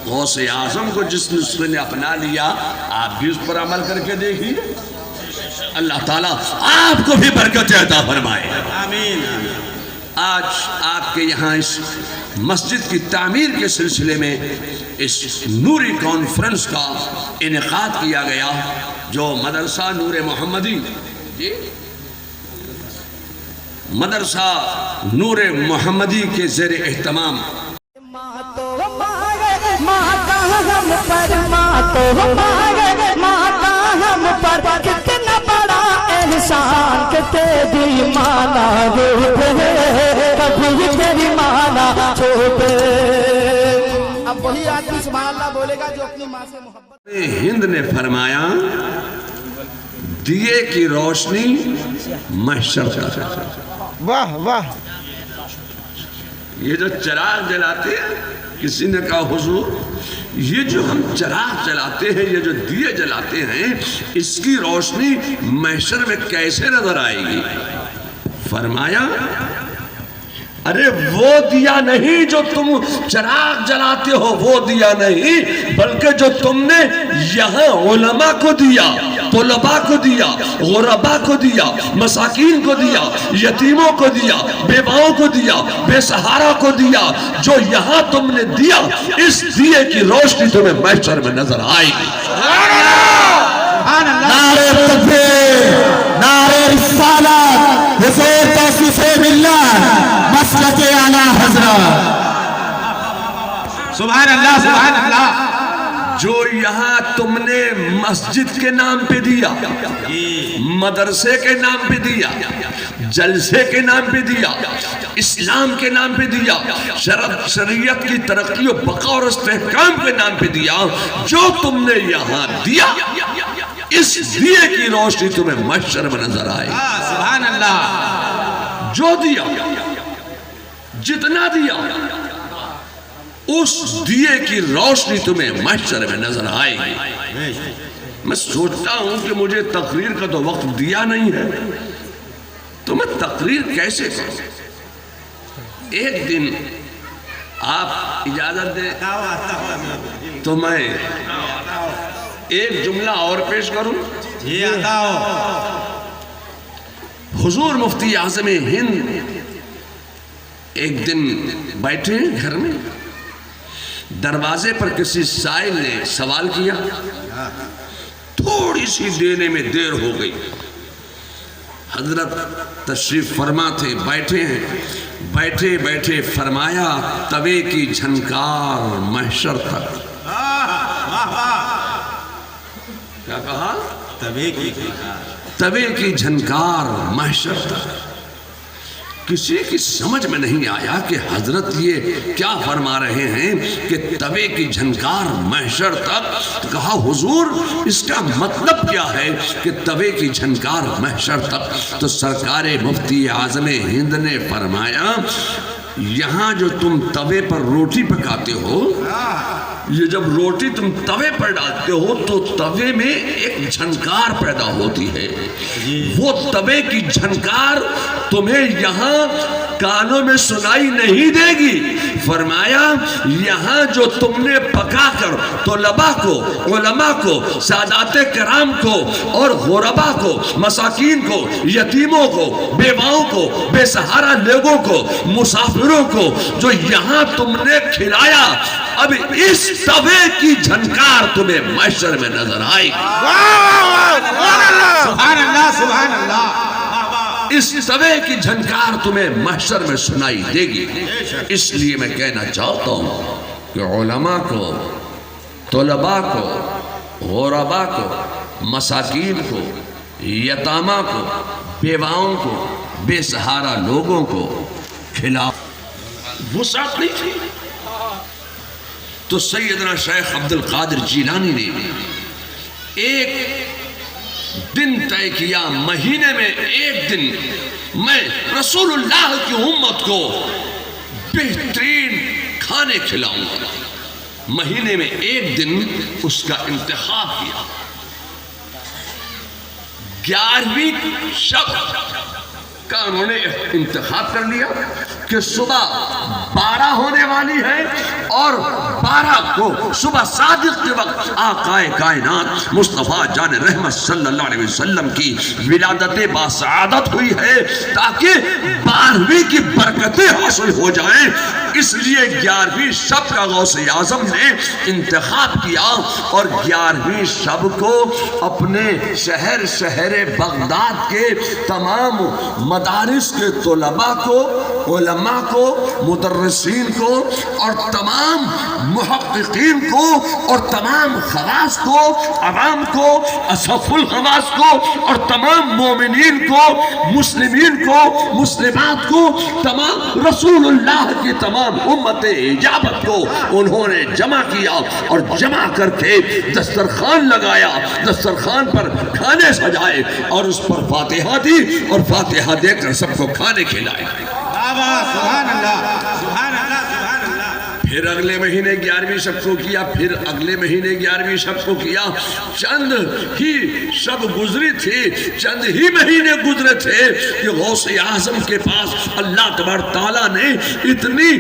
غوث اعظم کو جس نسخے نے اپنا لیا آپ بھی اس پر عمل کر کے دیکھیے، اللہ تعالیٰ آپ کو بھی برکت عطا فرمائے۔ آمین۔ آج آپ کے یہاں اس مسجد کی تعمیر کے سلسلے میں اس نوری کانفرنس کا انعقاد کیا گیا جو مدرسہ نور محمدی مدرسہ نور محمدی کے زیر اہتمام کتنا بڑا انسان کہ تیری مانا روپ ہے کبھی تیری مانا چھوٹ ہے۔ اب وہی آدمی سبحان اللہ بولے گا جو اپنی ماں سے محبت۔ ہند نے فرمایا دیے کی روشنی محشر کا۔ واہ واہ۔ یہ جو چراغ جلاتے ہیں، کسی نے کہا حضور یہ جو ہم چراغ جلاتے ہیں، یہ جو دیے جلاتے ہیں، اس کی روشنی محشر میں کیسے نظر آئے گی؟ فرمایا ارے وہ دیا نہیں جو تم چراغ جلاتے ہو، وہ دیا نہیں، بلکہ جو تم نے یہاں علماء کو دیا، طلباء کو دیا، غرباء کو دیا، مساکین کو دیا، یتیموں کو دیا، بیواؤں کو دیا، بے سہارا کو دیا، جو یہاں تم نے دیا، اس دیے کی روشنی تمہیں محشر میں نظر آئے گی۔ نعرہ تکبیر، نعرہ رسالت، حضور توصیف ملت، مسلک اعلیٰ حضرت۔ سبحان اللہ سبحان اللہ۔ جو یہاں تم نے مسجد کے نام پہ دیا، مدرسے کے نام پہ دیا، جلسے کے نام پہ دیا، اسلام کے نام پہ دیا، شریعت کی ترقی و بقا اور استحکام کے نام پہ دیا، جو تم نے یہاں دیا، اس دیے کی روشنی تمہیں محشر میں نظر آئے۔ سبحان اللہ۔ جو دیا، جتنا دیا، اس دیے کی روشنی تمہیں محشر میں نظر آئے گی۔ میں سوچتا ہوں کہ مجھے تقریر کا تو وقت دیا نہیں ہے، تو میں تقریر کیسے کروں؟ ایک دن آپ اجازت دیں تو میں ایک جملہ اور پیش کروں۔ جی آتا ہو۔ حضور مفتی اعظم ہند ایک دن بیٹھے گھر میں، دروازے پر کسی سائل نے سوال کیا، تھوڑی سی دینے میں دیر ہو گئی، حضرت تشریف فرما تھے، بیٹھے ہیں، بیٹھے بیٹھے فرمایا توے کی جھنکار محشر تک۔ کیا کہا؟ توے کی جھنکار محشر تک۔ کسی کی سمجھ میں نہیں آیا کہ حضرت یہ کیا فرما رہے ہیں کہ توے کی جھنکار محشر تک۔ کہا حضور اس کا مطلب کیا ہے کہ توے کی جھنکار محشر تک؟ تو سرکار مفتی اعظم ہند نے فرمایا یہاں جو تم توے پر روٹی پکاتے ہو، یہ جب روٹی تم توے پر ڈالتے ہو تو توے میں ایک جھنکار پیدا ہوتی ہے، وہ توے کی جھنکار تمہیں یہاں کانوں میں سنائی نہیں دے گی۔ فرمایا یہاں جو تم نے پکا کر طلباء کو، علماء کو، سادات کرام کو اور غرباء کو، مساکین کو، یتیموں کو، بیواؤں کو، بے سہارا لوگوں کو، مسافروں کو جو یہاں تم نے کھلایا، اب اس توے کی جھنکار تمہیں محشر میں نظر آئے گی۔ سبحان اللہ سبحان اللہ۔ اس توے کی جھنکار تمہیں محشر میں سنائی دے گی۔ اس لیے میں کہنا چاہتا ہوں کہ علماء کو، طلباء کو، غرباء کو، مساکین کو، یتامہ کو، بیواؤں کو، بے سہارا لوگوں کو کھلاؤ۔ وسعت نہیں تھی تو سیدنا شیخ عبد القادر جیلانی نے ایک دن طے کیا، مہینے میں ایک دن میں رسول اللہ کی امت کو بہترین کھانے کھلاؤں گا۔ مہینے میں ایک دن اس کا انتخاب کیا۔ 11ویں شب کا انہوں نے انتخاب کر لیا کہ صبح 12 ہونے والی ہے، اور 12 کو صبح صادق کے وقت آقائے کائنات مصطفیٰ جان رحمت صلی اللہ علیہ وسلم کی ولادت باسعادت ہوئی ہے تاکہ 12ویں کی برکتیں حاصل ہو جائیں. اس لیے 11ویں شب کا غوث اعظم نے انتخاب کیا اور 11ویں شب کو اپنے شہر بغداد کے تمام مدارس کے طلباء کو، علماء کو، مدرسین کو اور تمام محققین کو اور تمام خواص کو، عوام کو، اصف الخواص کو اور تمام مومنین کو، مسلمین کو، مسلمات کو، تمام رسول اللہ کی تمام امت اجابت کو انہوں نے جمع کیا اور جمع کر کے دسترخوان لگایا، دسترخوان پر کھانے سجائے اور اس پر فاتحہ دی اور فاتحہ دے کر سب کو کھانے کھلائے. سبحان اللہ، سبحان اللہ، سبحان اللہ. پھر اگلے مہینے 11ویں شب کو کیا، پھر اگلے مہینے 11ویں شب کو کیا. چند ہی شب گزری تھی، چند ہی مہینے گزرے تھے کہ غوث اعظم کے پاس اللہ تبارک تعالیٰ نے اتنی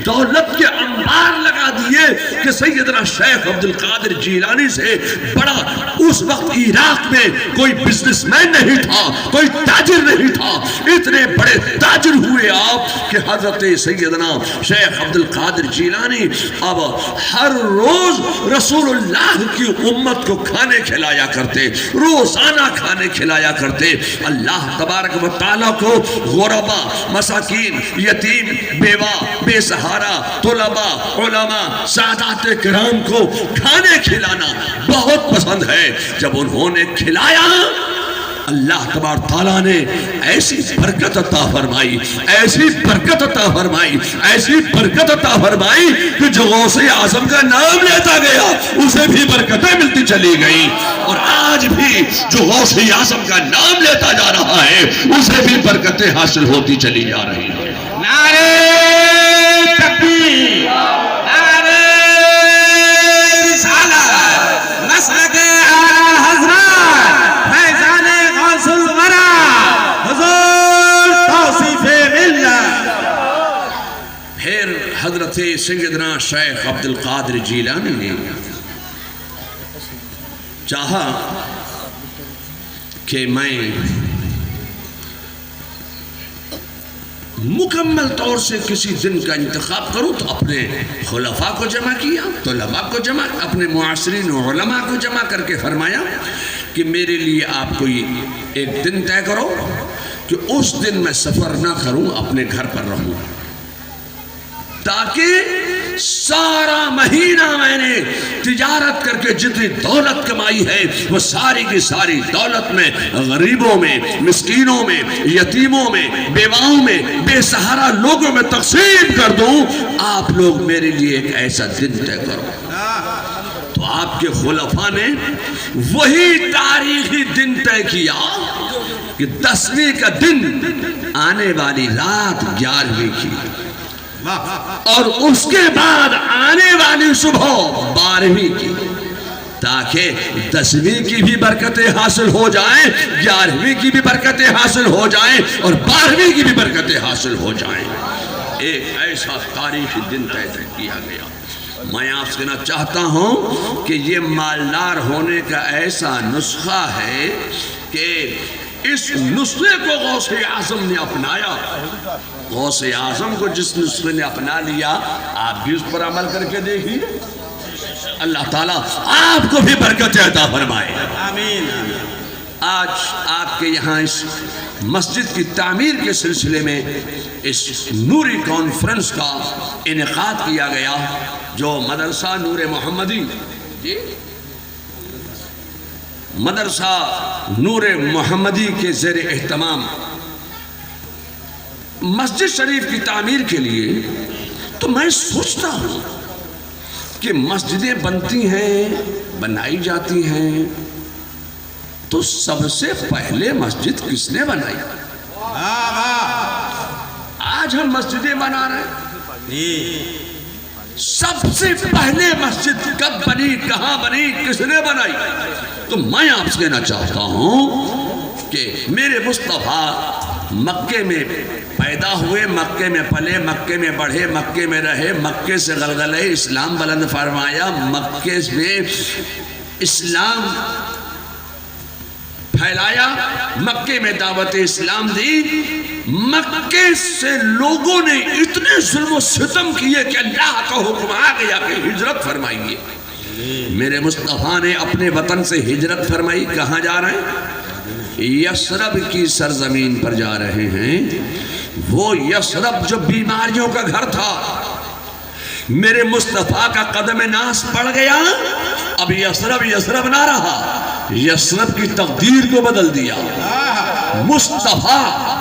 دولت کے انبار لگا دیے کہ سیدنا شیخ عبد القادر جیلانی سے بڑا اس وقت عراق میں کوئی بزنس مین نہیں تھا، کوئی تاجر نہیں تھا. اتنے بڑے تاجر ہوئے آپ کہ حضرت سیدنا شیخ عبد القادر جیلانی اب ہر روز رسول اللہ کی امت کو کھانے کھلایا کرتے، روزانہ کھانے کھلایا کرتے. اللہ تبارک و تعالیٰ کو غربا، مساکین، یتیم، بیوہ، بے سہارا، طلباء، علماء، سادات کرام کو کھانے کھلانا بہت پسند ہے. جب انہوں نے کھلایا اللہ تبارک تعالیٰ نے ایسی برکت عطا فرمائی، ایسی برکت عطا فرمائی، ایسی برکت عطا فرمائی کہ جو غوث اعظم کا نام لیتا گیا اسے بھی برکتیں ملتی چلی گئی. اور آج بھی جو غوث اعظم کا نام لیتا جا رہا ہے اسے بھی برکتیں حاصل ہوتی چلی جا رہی ہیں. نعرہ تکبیر، نعرہ رسالت، مسلک اعلیٰ حضرت فیضان غوث الورا حضور توصیف ملت. پھر حضرت سیدنا شیخ عبد القادر جیلانی نے چاہا کہ میں مکمل طور سے کسی دن کا انتخاب کروں تو اپنے خلفاء کو جمع کیا، طلباء کو جمع، اپنے معاصرین و علماء کو جمع کر کے فرمایا کہ میرے لیے آپ کوئی ایک دن طے کرو کہ اس دن میں سفر نہ کروں، اپنے گھر پر رہوں، تاکہ سارا مہینہ میں نے تجارت کر کے جتنی دولت کمائی ہے وہ ساری کی ساری دولت میں غریبوں میں، مسکینوں میں، یتیموں میں، بیواؤں میں، بے سہارا لوگوں میں تقسیم کر دوں. آپ لوگ میرے لیے ایک ایسا دن طے کرو. تو آپ کے خلفاء نے وہی تاریخی دن طے کیا کہ 10ویں کا دن آنے والی رات 11ویں کی اور اس کے بعد آنے والی صبح 12ویں کی، تاکہ 10ویں کی بھی برکتیں حاصل ہو جائیں، 11ویں کی بھی برکتیں حاصل ہو جائیں اور 12ویں کی بھی برکتیں حاصل ہو جائیں. ایک ایسا تاریخی دن طے کیا گیا. میں آپ سے کہنا چاہتا ہوں کہ یہ مالدار ہونے کا ایسا نسخہ ہے کہ اس نسخے کو غوث اعظم نے اپنایا. غوث اعظم کو جس نسخے نے اپنا لیا آپ بھی اس پر عمل کر کے دیکھیے، اللہ تعالیٰ آپ کو بھی برکت عطا فرمائے. آمین. آج آپ کے یہاں اس مسجد کی تعمیر کے سلسلے میں اس نوری کانفرنس کا انعقاد کیا گیا جو مدرسہ نور محمدی مدرسہ نور محمدی کے زیر اہتمام مسجد شریف کی تعمیر کے لیے. تو میں سوچتا ہوں کہ مسجدیں بنتی ہیں، بنائی جاتی ہیں، تو سب سے پہلے مسجد کس نے بنائی؟ آج ہم مسجدیں بنا رہے ہیں، سب سے پہلے مسجد کب بنی، کہاں بنی، کس نے بنائی؟ تو میں آپ سے کہنا چاہتا ہوں کہ میرے مصطفیٰ مکے میں پیدا ہوئے مکے میں، پلے مکے میں، بڑھے مکے میں، رہے مکے سے، غلغلہ اسلام بلند فرمایا، مکے میں اسلام پھیلایا، مکے میں دعوت اسلام دی۔ مکے سے لوگوں نے اتنے ظلم و ستم کیے کہ اللہ کا حکم آ گیا کہ ہجرت فرمائیے۔ میرے مصطفیٰ نے اپنے وطن سے ہجرت فرمائی۔ کہاں جا رہے ہیں؟ یثرب کی سرزمین پر جا رہے ہیں۔ وہ یثرب جو بیماریوں کا گھر تھا، میرے مصطفیٰ کا قدم ناز پڑ گیا۔ اب یثرب یثرب نہ رہا، یثرب کی تقدیر کو بدل دیا۔ مصطفیٰ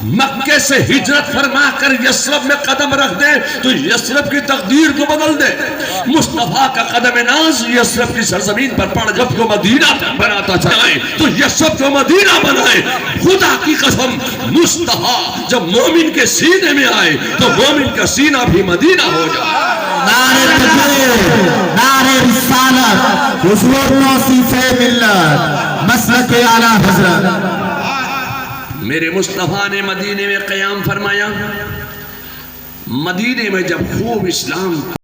مکے سے ہجرت فرما کر یثرب میں قدم رکھ دے تو یثرب کی تقدیر کو بدل دے۔ مصطفیٰ کا قدم ناز یثرب کی سرزمین پر پڑ جب کو مدینہ بناتا چلائے تو یثرب کو مدینہ بنائے۔ خدا کی قسم، مصطفیٰ جب مومن کے سینے میں آئے تو مومن کا سینہ بھی مدینہ ہو جائے۔ نعرہ تکبیر، نعرہ رسالت، حضور توصیف ملت، مسلک اعلیٰ حضرت۔ میرے مصطفیٰ نے مدینے میں قیام فرمایا۔ مدینے میں جب خوب اسلام